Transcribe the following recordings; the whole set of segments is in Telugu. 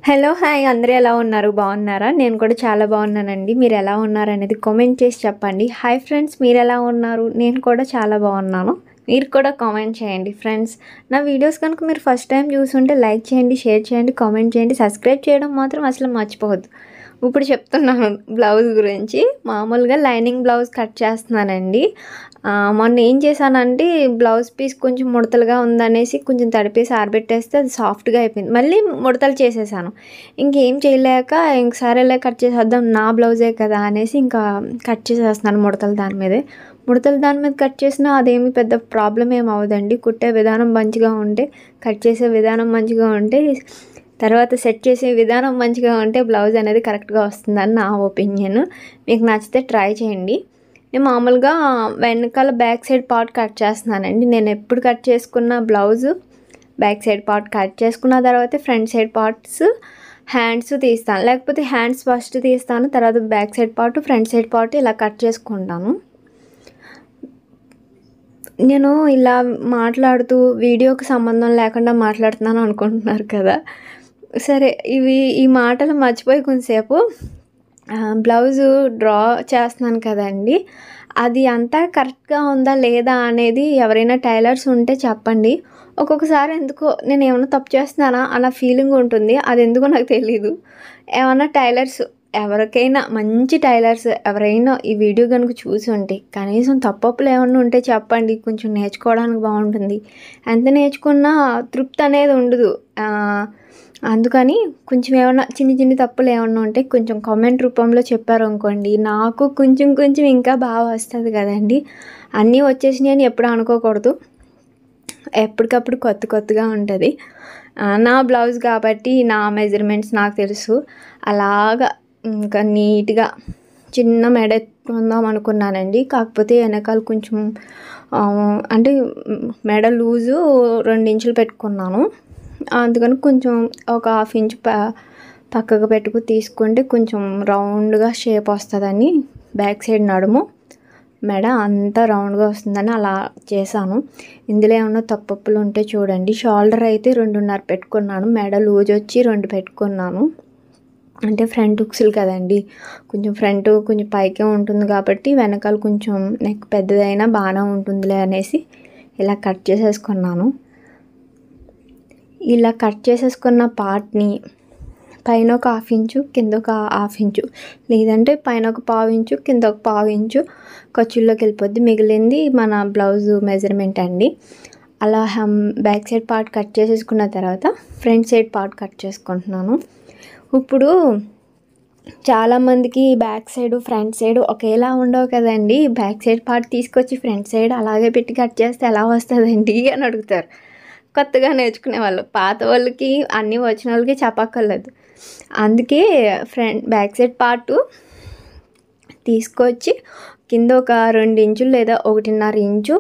హలో! హాయ్! అందరూ ఎలా ఉన్నారు? బాగున్నారా? నేను కూడా చాలా బాగున్నానండి. మీరు ఎలా ఉన్నారనేది కామెంట్ చేసి చెప్పండి. హాయ్ ఫ్రెండ్స్, మీరెలా ఉన్నారు? నేను కూడా చాలా బాగున్నాను. మీరు కూడా కామెంట్ చేయండి ఫ్రెండ్స్. నా వీడియోస్ కనుక మీరు ఫస్ట్ టైం చూసుంటే లైక్ చేయండి, షేర్ చేయండి, కామెంట్ చేయండి, సబ్స్క్రైబ్ చేయడం మాత్రం అసలు మర్చిపోవద్దు. ఇప్పుడు చెప్తున్నాను బ్లౌజ్ గురించి. మామూలుగా లైనింగ్ బ్లౌజ్ కట్ చేస్తున్నానండి. మొన్న ఏం చేశానంటే బ్లౌజ్ పీస్ కొంచెం ముడతలుగా ఉందనేసి కొంచెం తడిపేసి ఆరబెట్టేస్తే అది సాఫ్ట్‌గా అయిపోయింది. మళ్ళీ ముడతలు చేసేసాను. ఇంకేం చేయలేక ఇంక సరేలే కట్ చేసేద్దాం, నా బ్లౌజే కదా అనేసి ఇంకా కట్ చేసేస్తున్నాను ముడతలు దాని మీదే. ముడతలు దాని మీద కట్ చేసినా అదేమి పెద్ద ప్రాబ్లమ్ ఏమి అవ్వదండి. కుట్టే విధానం మంచిగా ఉంటే, కట్ చేసే విధానం మంచిగా ఉంటే, తర్వాత సెట్ చేసే విధానం మంచిగా ఉంటే బ్లౌజ్ అనేది కరెక్ట్‌గా వస్తుందని నా ఒపీనియన్. మీకు నచ్చితే ట్రై చేయండి. నేను మామూలుగా వెనకాల బ్యాక్ సైడ్ పార్ట్ కట్ చేస్తున్నానండి. నేను ఎప్పుడు కట్ చేసుకున్న blouse back side part cut చేసుకున్న తర్వాతే ఫ్రంట్ సైడ్ పార్ట్స్, హ్యాండ్స్ తీస్తాను. లేకపోతే హ్యాండ్స్ ఫస్ట్ తీస్తాను, తర్వాత back side part, front side part ఇలా కట్ చేసుకుంటాను. నేను ఇలా మాట్లాడుతూ వీడియోకి సంబంధం లేకుండా మాట్లాడుతున్నాను అనుకుంటున్నారు కదా! సరే, ఈ మాటలు మర్చిపోయి కొంచెంసేపు బ్లౌజు డ్రా చేస్తున్నాను కదండి, అది అంతా కరెక్ట్గా ఉందా లేదా అనేది ఎవరైనా టైలర్స్ ఉంటే చెప్పండి. ఒక్కొక్కసారి ఎందుకో నేను ఏమన్నా తప్పు చేస్తున్నానా అన్న ఫీలింగ్ ఉంటుంది. అది ఎందుకో నాకు తెలీదు. ఏమన్నా టైలర్స్ ఎవరికైనా మంచి టైలర్స్ ఎవరైనా ఈ వీడియో కనుక చూసి ఉంటే కనీసం తప్పప్పులు ఏమన్నా ఉంటే చెప్పండి. కొంచెం నేర్చుకోవడానికి బాగుంటుంది. ఎంత నేర్చుకున్నా తృప్తి అనేది ఉండదు. అందుకని కొంచెం ఏమన్నా చిన్ని తప్పులు ఏమన్నా ఉంటే కొంచెం కామెంట్ రూపంలో చెప్పారనుకోండి, నాకు కొంచెం ఇంకా బాగా వస్తుంది కదండి. అన్నీ వచ్చేసినాయి అని ఎప్పుడు అనుకోకూడదు. ఎప్పటికప్పుడు కొత్తగా ఉంటుంది. నా బ్లౌజ్ కాబట్టి నా మెజర్మెంట్స్ నాకు తెలుసు. అలాగా ఇంకా నీట్గా చిన్న మెడ ఎత్తుకుందాం అనుకున్నానండి. కాకపోతే వెనకాల కొంచెం అంటే మెడ లూజు 2 ఇంచులు పెట్టుకున్నాను. అందుకని కొంచెం ఒక 1/2 ఇంచ్ పక్కకు పెట్టుకు తీసుకుంటే కొంచెం రౌండ్గా షేప్ వస్తుందని, బ్యాక్ సైడ్ నడుము మెడ అంతా రౌండ్గా వస్తుందని అలా చేశాను. ఇందులో ఏమన్నా తప్పప్పులు ఉంటే చూడండి. షోల్డర్ అయితే 2.5 పెట్టుకున్నాను. మెడ లూజ్ వచ్చి 2 పెట్టుకున్నాను. అంటే ఫ్రంట్ హుక్స్లు కదండి, కొంచెం ఫ్రంట్ కొంచెం పైకే ఉంటుంది కాబట్టి వెనకాల కొంచెం నెక్ పెద్దదైనా బాగానే ఉంటుందిలే అనేసి ఇలా కట్ చేసేసుకున్నాను. ఇలా కట్ చేసేసుకున్న పార్ట్ని పైన ఒక 1/2 ఇంచు, కింద ఒక 1/2 ఇంచు, లేదంటే పైన ఒక 1/4 ఇంచు, కింద ఒక 1/4 ఇంచు ఖర్చుల్లోకి వెళ్ళిపోద్ది. మిగిలింది మన బ్లౌజు మెజర్మెంట్ అండి. అలా బ్యాక్ సైడ్ పార్ట్ కట్ చేసేసుకున్న తర్వాత ఫ్రంట్ సైడ్ పార్ట్ కట్ చేసుకుంటున్నాను. ఇప్పుడు చాలామందికి బ్యాక్ సైడ్ ఫ్రంట్ సైడ్ ఒకేలా ఉండవు కదండి. బ్యాక్ సైడ్ పార్ట్ తీసుకొచ్చి ఫ్రంట్ సైడ్ అలాగే పెట్టి కట్ చేస్తే ఎలా వస్తుందండి అని అడుగుతారు కొత్తగా నేర్చుకునే వాళ్ళు. పాత వాళ్ళకి అన్నీ వచ్చిన వాళ్ళకి చెప్పక్కర్లేదు. అందుకే బ్యాక్ సైడ్ పార్టు తీసుకొచ్చి కింద ఒక 2 ఇంచులు లేదా 1.5 ఇంచు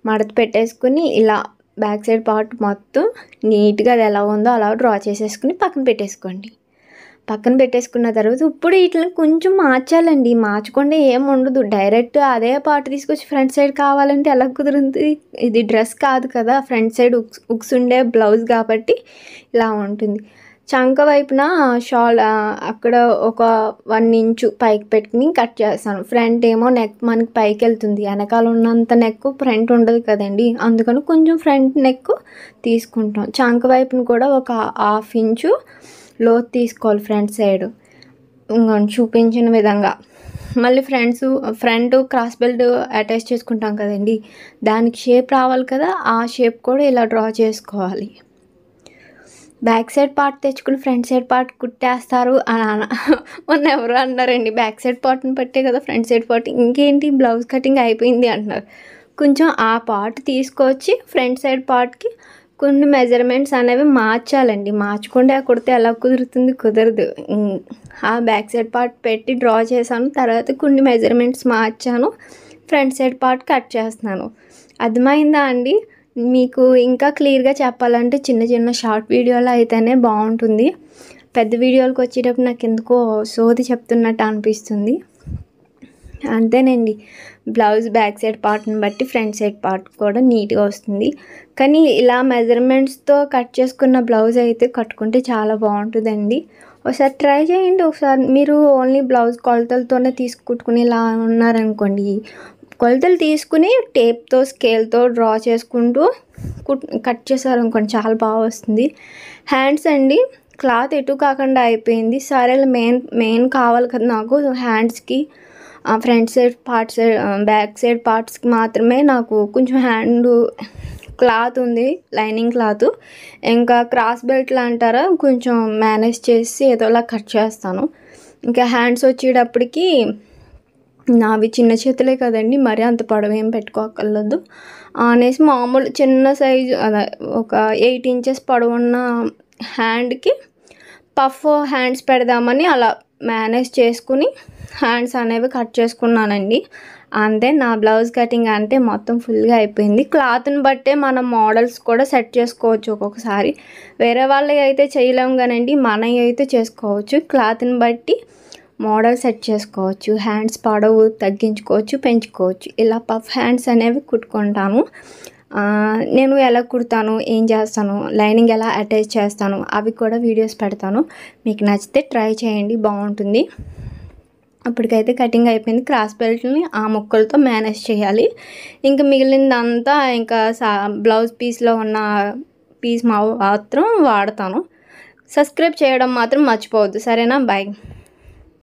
మడత పెట్టేసుకుని ఇలా బ్యాక్ సైడ్ పార్ట్ మొత్తం నీట్గా అది ఎలా ఉందో అలా డ్రా చేసేసుకుని పక్కన పెట్టేసుకున్న తర్వాత ఇప్పుడు వీటిని కొంచెం మార్చాలండి. మార్చకుండా ఏం ఉండదు. డైరెక్ట్ అదే పార్ట్ తీసుకొచ్చి ఫ్రంట్ సైడ్ కావాలంటే ఎలా కుదురుతుంది? ఇది డ్రెస్ కాదు కదా, ఫ్రంట్ సైడ్ ఉక్స్ ఉండే బ్లౌజ్ కాబట్టి ఇలా ఉంటుంది. చంక వైపున అక్కడ ఒక 1 ఇంచు పైకి పెట్టుకుని కట్ చేస్తాను. ఫ్రంట్ ఏమో నెక్ మనకి పైకి వెళ్తుంది, వెనకాల ఉన్నంత నెక్ ఫ్రంట్ ఉండదు కదండి. అందుకని కొంచెం ఫ్రంట్ నెక్ తీసుకుంటాం. చంక వైపున కూడా ఒక 1/2 ఇంచు లోతు తీసుకోవాలి ఫ్రంట్ సైడ్ చూపించిన విధంగా. మళ్ళీ ఫ్రంట్ క్రాస్ బెల్ట్ అటాచ్ చేసుకుంటాం కదండి, దానికి షేప్ రావాలి కదా, ఆ షేప్ కూడా ఇలా డ్రా చేసుకోవాలి. బ్యాక్ సైడ్ పార్ట్ తెచ్చుకుని ఫ్రంట్ సైడ్ పార్ట్ కుట్టేస్తారు అని మొన్న ఎవరు అన్నారండి. బ్యాక్ సైడ్ పార్ట్ని పట్టే కదా ఫ్రంట్ సైడ్ పార్ట్, ఇంకేంటి బ్లౌజ్ కటింగ్ అయిపోయింది అంటున్నారు. కొంచెం ఆ పార్ట్ తీసుకొచ్చి ఫ్రంట్ సైడ్ పార్ట్కి కొన్ని మెజర్మెంట్స్ అనేవి మార్చాలండి. మార్చకుండా కుడితే ఎలా కుదురుతుంది? కుదరదు. ఆ బ్యాక్ సైడ్ పార్ట్ పెట్టి డ్రా చేశాను, తర్వాత కొన్ని మెజర్మెంట్స్ మార్చాను, ఫ్రంట్ సైడ్ పార్ట్ కట్ చేస్తున్నాను. అర్థమైందా అండి? మీకు ఇంకా క్లియర్గా చెప్పాలంటే చిన్న షార్ట్ వీడియోలో అయితేనే బాగుంటుంది. పెద్ద వీడియోలకు వచ్చేటప్పుడు నాకు ఎందుకో సోది చెప్తున్నట్టు అనిపిస్తుంది. అంతేనండి. బ్లౌజ్ బ్యాక్ సైడ్ పార్ట్‌ని బట్టి ఫ్రంట్ సైడ్ పార్ట్ కూడా నీట్‌గా వస్తుంది. కానీ ఇలా మెజర్‌మెంట్స్‌తో కట్ చేసుకున్న బ్లౌజ్ అయితే కట్టుకుంటే చాలా బావుంటదండి. ఒకసారి ట్రై చేయండి. ఒకసారి మీరు ఓన్లీ బ్లౌజ్ కొలతలతోనే కుట్టుకుని ఇలా ఉన్నారనుకోండి, కొలతలు తీసుకుని టేప్‌తో, స్కేల్‌తో డ్రా చేసుకుంటూ కట్ చేశారనుకోండి చాలా బాగా వస్తుంది. హ్యాండ్స్ అండి, క్లాత్ ఎటు కాకుండా అయిపోయింది. సరేలే మెయిన్ కావాలి కదా నాకు హ్యాండ్స్‌కి. Front side parts, back side పార్ట్స్కి మాత్రమే నాకు కొంచెం క్లాత్ ఉంది, లైనింగ్ క్లాత్. ఇంకా క్రాస్ బెల్ట్లు అంటారా, కొంచెం మేనేజ్ చేసి ఏదోలా కట్ చేస్తాను. ఇంకా హ్యాండ్స్ వచ్చేటప్పటికి నావి చిన్న చేతులే కదండి, మరీ అంత పొడవేం పెట్టుకోక్కర్లేదు అనేసి మామూలు చిన్న సైజు అదే ఒక 8 ఇంచెస్ పొడవున్న హ్యాండ్కి పఫ్ హ్యాండ్స్ పెడదామని అలా మేనేజ్ చేసుకుని హ్యాండ్స్ అనేవి కట్ చేసుకున్నానండి. అంతే, నా బ్లౌజ్ కటింగ్ అంటే మొత్తం ఫుల్గా అయిపోయింది. క్లాత్ని బట్టే మనం మోడల్స్ కూడా సెట్ చేసుకోవచ్చు. ఒక్కొక్కసారి వేరే వాళ్ళవి అయితే చేయలేము కానండి, మనవి అయితే చేసుకోవచ్చు. క్లాత్ని బట్టి మోడల్ సెట్ చేసుకోవచ్చు. హ్యాండ్స్ పొడవు తగ్గించుకోవచ్చు, పెంచుకోవచ్చు. ఇలా పఫ్ హ్యాండ్స్ అనేవి కుట్టుకుంటాను. నేను ఎలా కుడతాను, ఏం చేస్తాను, లైనింగ్ ఎలా అటాచ్ చేస్తాను అవి కూడా వీడియోస్ పెడతాను. మీకు నచ్చితే ట్రై చేయండి, బాగుంటుంది. అప్పటికైతే కటింగ్ అయిపోయింది. క్రాస్ బెల్ట్ని ఆ ముక్కలతో మేనేజ్ చేయాలి. ఇంకా మిగిలిందంతా ఇంకా బ్లౌజ్ పీస్లో ఉన్న పీస్ మాత్రం వాడతాను. సబ్స్క్రైబ్ చేయడం మాత్రం మర్చిపోవద్దు, సరేనా? బాయ్.